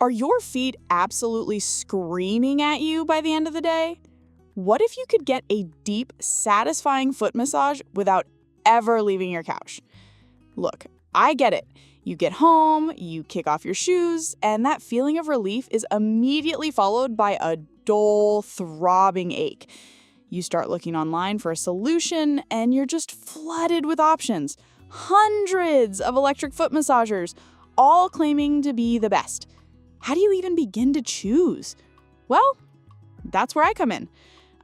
Are your feet absolutely screaming at you by the end of the day? What if you could get a deep, satisfying foot massage without ever leaving your couch? Look, I get it. You get home, you kick off your shoes, and that feeling of relief is immediately followed by a dull, throbbing ache. You start looking online for a solution, and you're just flooded with options. Hundreds of electric foot massagers, all claiming to be the best. How do you even begin to choose? Well, that's where I come in.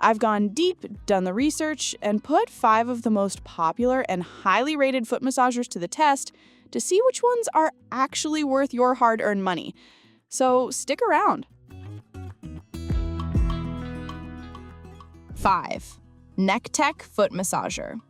I've gone deep, done the research, and put 5 of the most popular and highly rated foot massagers to the test to see which ones are actually worth your hard-earned money. So stick around. 5. Nekteck Foot Massager.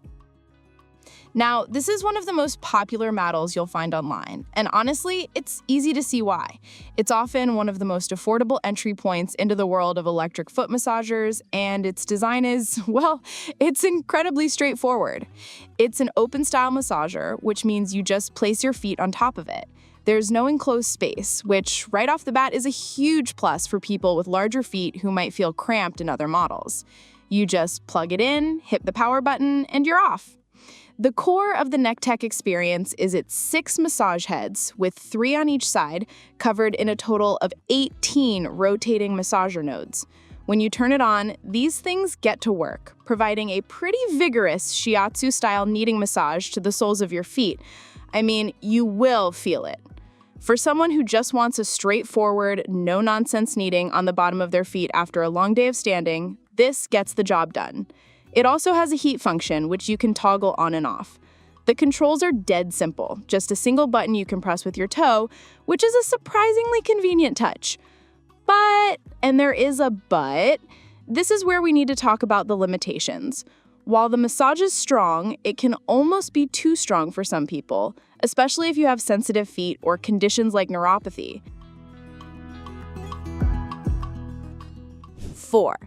Now, this is one of the most popular models you'll find online, and honestly, it's easy to see why. It's often one of the most affordable entry points into the world of electric foot massagers, and its design is, well, it's incredibly straightforward. It's an open-style massager, which means you just place your feet on top of it. There's no enclosed space, which right off the bat is a huge plus for people with larger feet who might feel cramped in other models. You just plug it in, hit the power button, and you're off. The core of the Nekteck experience is its 6 massage heads, with 3 on each side, covered in a total of 18 rotating massager nodes. When you turn it on, these things get to work, providing a pretty vigorous Shiatsu-style kneading massage to the soles of your feet. I mean, you will feel it. For someone who just wants a straightforward, no-nonsense kneading on the bottom of their feet after a long day of standing, this gets the job done. It also has a heat function, which you can toggle on and off. The controls are dead simple, just a single button you can press with your toe, which is a surprisingly convenient touch. But, and there is a but, this is where we need to talk about the limitations. While the massage is strong, it can almost be too strong for some people, especially if you have sensitive feet or conditions like neuropathy. 4.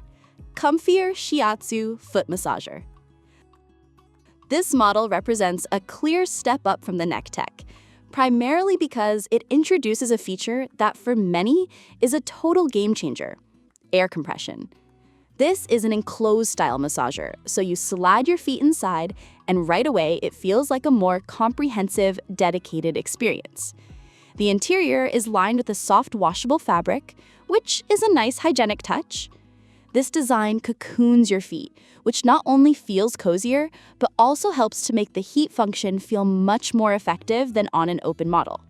COMFIER Shiatsu Foot Massager. This model represents a clear step up from the Nekteck, primarily because it introduces a feature that for many is a total game changer: air compression. This is an enclosed style massager, so you slide your feet inside and right away it feels like a more comprehensive, dedicated experience. The interior is lined with a soft washable fabric, which is a nice hygienic touch. This design cocoons your feet, which not only feels cozier, but also helps to make the heat function feel much more effective than on an open model.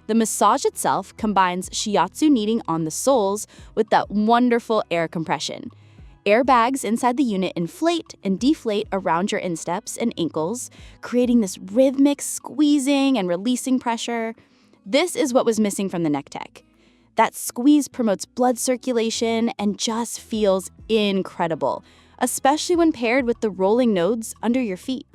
The massage itself combines Shiatsu kneading on the soles with that wonderful air compression. Airbags inside the unit inflate and deflate around your insteps and ankles, creating this rhythmic squeezing and releasing pressure. This is what was missing from the Nekteck. That squeeze promotes blood circulation and just feels incredible, especially when paired with the rolling nodes under your feet.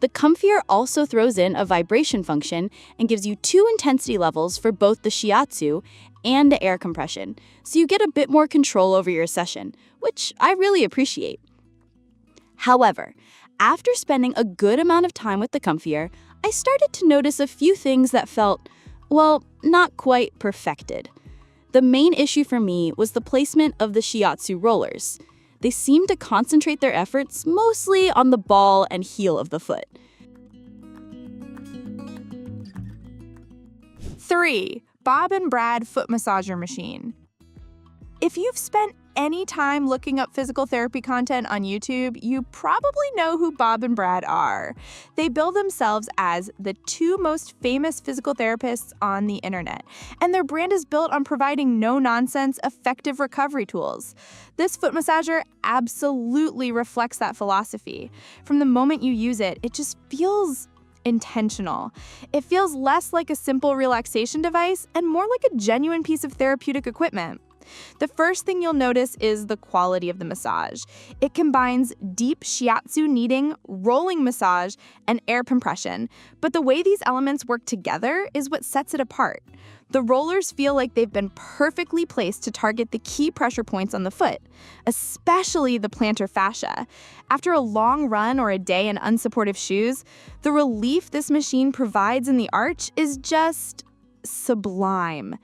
The COMFIER also throws in a vibration function and gives you 2 intensity levels for both the Shiatsu and the air compression, so you get a bit more control over your session, which I really appreciate. However, after spending a good amount of time with the COMFIER, I started to notice a few things that felt, well, not quite perfected. The main issue for me was the placement of the Shiatsu rollers. They seemed to concentrate their efforts mostly on the ball and heel of the foot. 3. Bob and Brad Foot Massager Machine. If you've spent any time looking up physical therapy content on YouTube, you probably know who Bob and Brad are. They bill themselves as the 2 most famous physical therapists on the internet, and their brand is built on providing no-nonsense, effective recovery tools. This foot massager absolutely reflects that philosophy. From the moment you use it, it just feels intentional. It feels less like a simple relaxation device and more like a genuine piece of therapeutic equipment. The first thing you'll notice is the quality of the massage. It combines deep Shiatsu kneading, rolling massage, and air compression, but the way these elements work together is what sets it apart. The rollers feel like they've been perfectly placed to target the key pressure points on the foot, especially the plantar fascia. After a long run or a day in unsupportive shoes, the relief this machine provides in the arch is just sublime.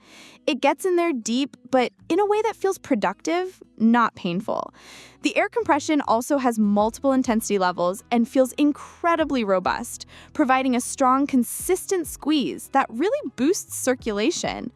It gets in there deep, but in a way that feels productive, not painful. The air compression also has multiple intensity levels and feels incredibly robust, providing a strong, consistent squeeze that really boosts circulation.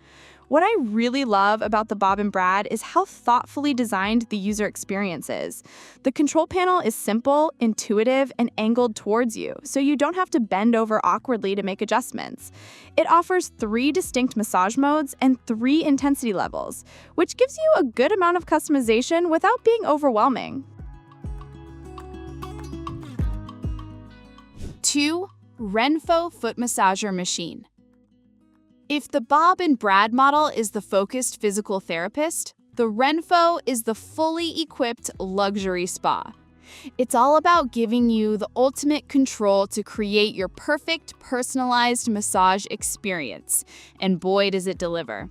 What I really love about the Bob & Brad is how thoughtfully designed the user experience is. The control panel is simple, intuitive, and angled towards you, so you don't have to bend over awkwardly to make adjustments. It offers 3 distinct massage modes and 3 intensity levels, which gives you a good amount of customization without being overwhelming. 2. RENPHO Foot Massager Machine. If the Bob & Brad model is the focused physical therapist, the RENPHO is the fully equipped luxury spa. It's all about giving you the ultimate control to create your perfect personalized massage experience, and boy does it deliver.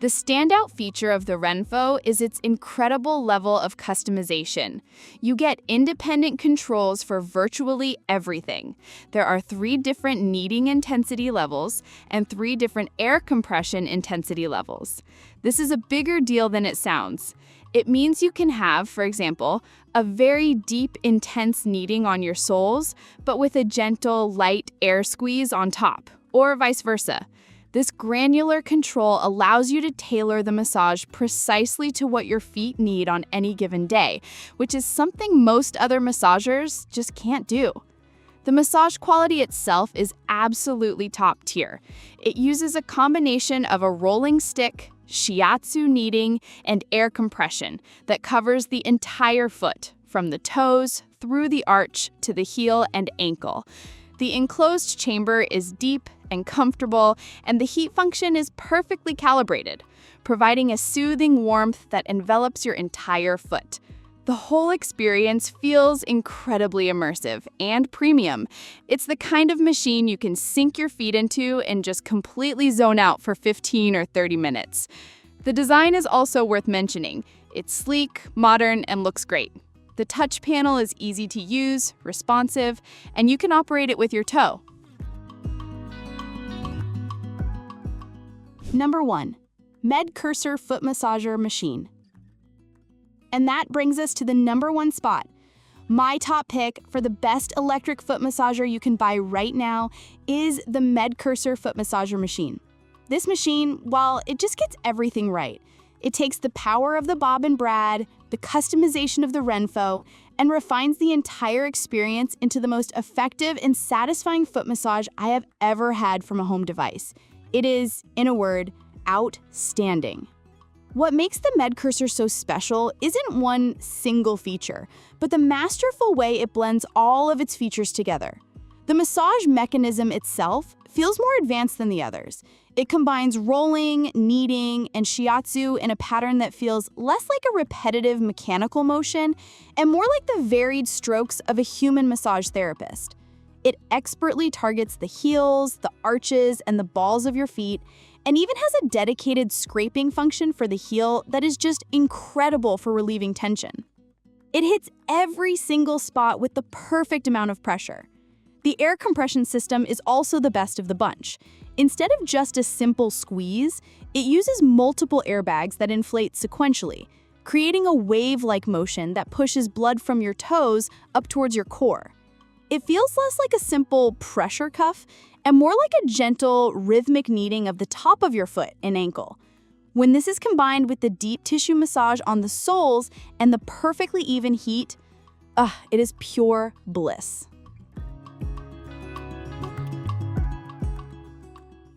The standout feature of the RENPHO is its incredible level of customization. You get independent controls for virtually everything. There are 3 different kneading intensity levels and 3 different air compression intensity levels. This is a bigger deal than it sounds. It means you can have, for example, a very deep, intense kneading on your soles, but with a gentle, light air squeeze on top, or vice versa. This granular control allows you to tailor the massage precisely to what your feet need on any given day, which is something most other massagers just can't do. The massage quality itself is absolutely top tier. It uses a combination of a rolling stick, Shiatsu kneading, and air compression that covers the entire foot, from the toes through the arch to the heel and ankle. The enclosed chamber is deep and comfortable, and the heat function is perfectly calibrated, providing a soothing warmth that envelops your entire foot. The whole experience feels incredibly immersive and premium. It's the kind of machine you can sink your feet into and just completely zone out for 15 or 30 minutes. The design is also worth mentioning. It's sleek, modern, and looks great. The touch panel is easy to use, responsive, and you can operate it with your toe. Number 1. Medcursor Foot Massager Machine. And that brings us to the number 1 spot. My top pick for the best electric foot massager you can buy right now is the Medcursor Foot Massager Machine. This machine, well, it just gets everything right. It takes the power of the Bob & Brad, the customization of the RENPHO, and refines the entire experience into the most effective and satisfying foot massage I have ever had from a home device. It is, in a word, outstanding. What makes the Medcursor so special isn't one single feature, but the masterful way it blends all of its features together. The massage mechanism itself feels more advanced than the others. It combines rolling, kneading, and shiatsu in a pattern that feels less like a repetitive mechanical motion and more like the varied strokes of a human massage therapist. It expertly targets the heels, the arches, and the balls of your feet, and even has a dedicated scraping function for the heel that is just incredible for relieving tension. It hits every single spot with the perfect amount of pressure. The air compression system is also the best of the bunch. Instead of just a simple squeeze, it uses multiple airbags that inflate sequentially, creating a wave-like motion that pushes blood from your toes up towards your core. It feels less like a simple pressure cuff and more like a gentle, rhythmic kneading of the top of your foot and ankle. When this is combined with the deep tissue massage on the soles and the perfectly even heat, it is pure bliss.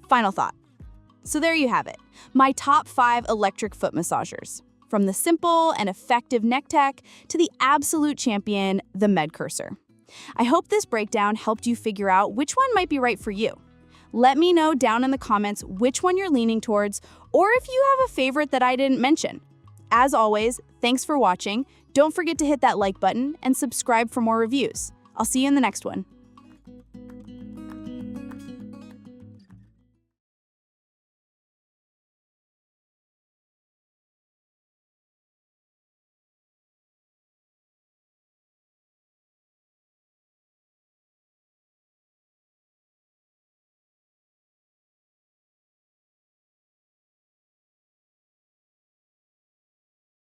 Final thought. So there you have it, my top 5 electric foot massagers. From the simple and effective Nekteck to the absolute champion, the Medcursor. I hope this breakdown helped you figure out which one might be right for you. Let me know down in the comments which one you're leaning towards, or if you have a favorite that I didn't mention. As always, thanks for watching. Don't forget to hit that like button and subscribe for more reviews. I'll see you in the next one.